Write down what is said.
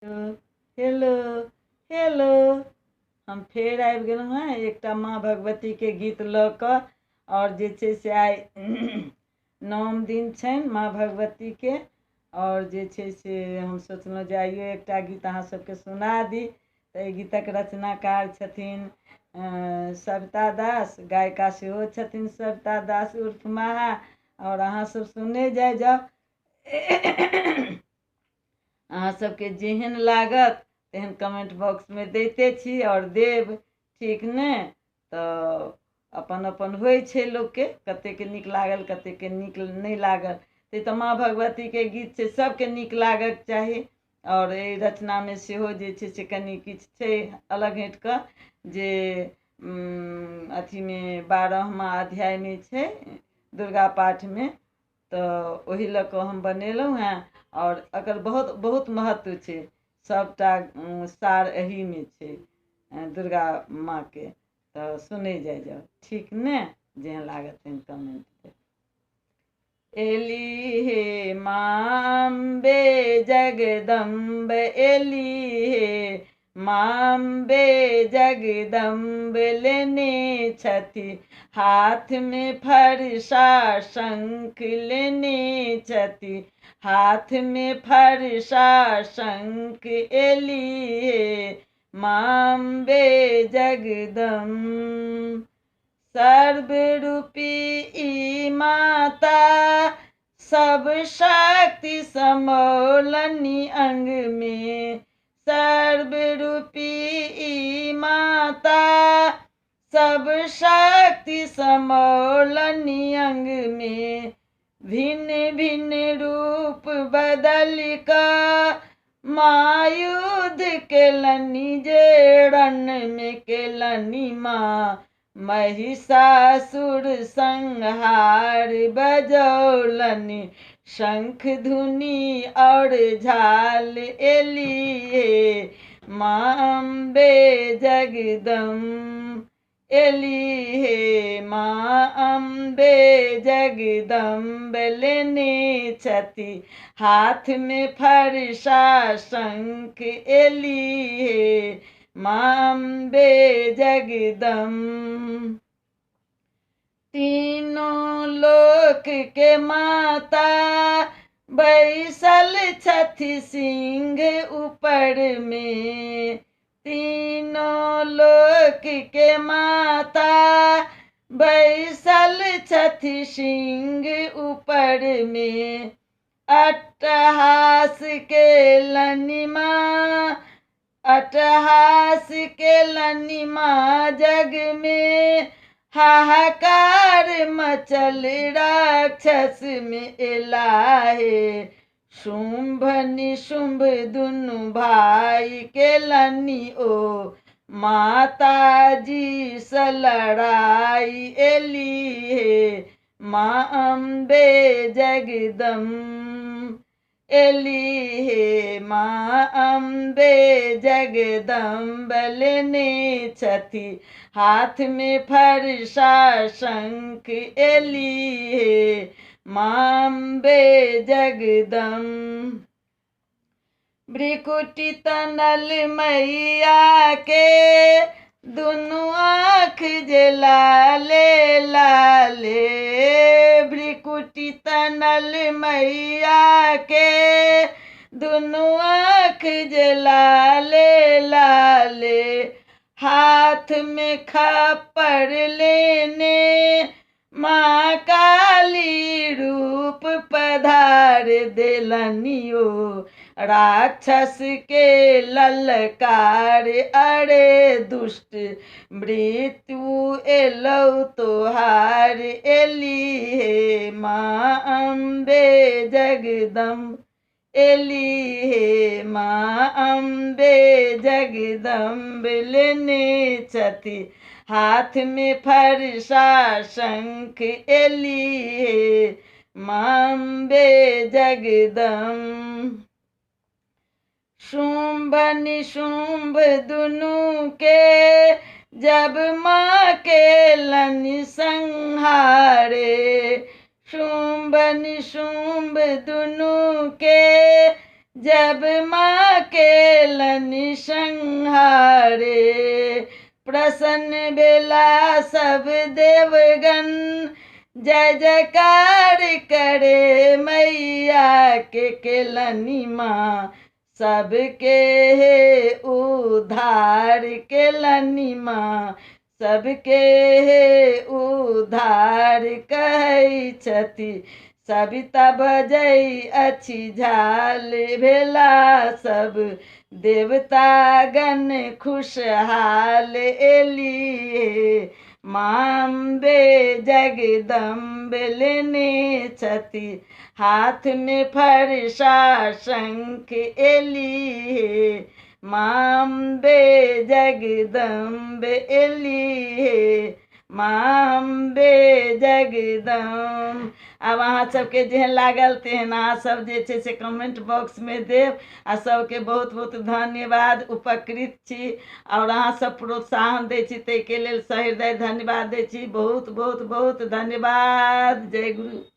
Hello hello. हम फेर आबि गेलहुँ हेँ एकटा माँ भगवतीके गीत लऽ कऽ। आओर जे छै से आइ नवम दिन छनि माँ भगवतीके। आओर जे छै से हम सोचलहुँ जे आइयो एकटा गीत अहाँ सबके सुना दी। तऽ एहि गीतक रचनाकार छथिन सविता दास, गायिका सेहो छथिन सविता दास उर्फ महा। आओर अहाँ सब सुनने जाउ। अहाँ सबके जेहन लागत तेहन कमेंट बॉक्समे दैते छी आओर देब, ठीक ने? तऽ अपन अपन होइ छै लोकके, कतेकके नीक लागल कतेकके नीक नहि लागल। से तऽ माँ भगवतीके गीत छै, सबके नीक लागक चाही। आओर एहि रचनामे सेहो जे छै से कनि किछु छै अलग हटिकऽ, जे अथीमे 12वाँ अध्यायमे छै दुर्गा पाठमे। तऽ ओहि लऽ कऽ हम बनेलहुँ हेँ। आओर एकर बहुत बहुत महत्व छै, सबटा सार एहीमे छै दुर्गा माँके। तऽ सुनै जाउ, ठीक ने? जेहन लागत तेहन कमेंट देब। एली हे माँ अम्बे जगदम्ब, एली हे माँ अम्बे जगदम्ब, लेने छथि हाथ में फरसा शंख, लेने छथि हाथ में फरसा शंख, एली हे माँ अम्बे जगदम्ब। सर्वरूपी ई माता, सब शक्ति समौलनी अंग में। सर्वरूपी ई माता, सब शक्ति समौलनी अंग में। भिन्न भिन्न रूप बदल कर माँ युद्ध केलनी, जे रण में केलनी माँ महिषासुर संहार। बजौलनी शंख धुनी और झाल, एली हे माँ अम्बे जगदम्ब, एली हे माँ अम्बे जगदम्ब, लेने छथि हाथ में फरसा शंख, एली हे माँ अम्बे जगदम्ब। तीनों लोक के माता, बैसल छथि सिंह ऊपर में। तीनों लोक के माता, बैसल छथि सिंह ऊपर में। अट्टहास केलनि माँ, अट्टहास केलनि माँ जग में। हाहाकार मचल राक्षस में, एला हे शुंभ निशुंभ दुनु भाई, केलनि ओ माता जी से लड़ाई, एली हे माँ अम्बे जगदम्ब, एली हे माँ अम्बे जगदम्ब, लेने छथि हाथ में फरसा शंख, एली हे माँ अम्बे जगदम्ब। भ्रिकुटी तनल मैया के, दुनु आँख जे लाले लाले। भ्रिकुटी तनल मैया के, दुनु आँख जे लाले लाले। हाथ में खप्पर लेने माँ काली रूप पधार देलनि ओ राक्षस के ललकार। अरे दुष्ट मृत्यु एलौ तोहार, एली हे माँ अम्बे जगदम्ब, एली हे माँ अम्बे जगदम्ब, लेने छथि हाथ में फरसा शंख, एली हे माँ अम्बे जगदम्ब। शुंभ निशुंभ दुनु के, जब माँ केलनि संहारे। शुंभ निशुंभ दुनु के, जब माँ के लनि संहारे, प्रसन्न बेला सब देवगण, जय जयकार करे मैया के केलनी माँ सबके हे उद्धार, केलनी माँ सबके हे उद्धार। कहै छथि सविता बजै अछि झाल, भेला सब देवता गण खुशहाल। एलिए माम्बे जगदम्बे, लेने छथि हाथ में फरसा शंख। एलिए माम्बे जगदम्बे, एलिए माम्बे जगदम्ब। अब अहाँ सबके जेहन लागल तेहन अहाँ सब जे छै से कमेंट बॉक्स में देव। आ सबके बहुत बहुत धन्यवाद, उपकृत छी और अहाँ सब प्रोत्साहन दै छी, ताहिके लेल सहृदय धन्यवाद दै छी। बहुत बहुत बहुत धन्यवाद। जय गुरु।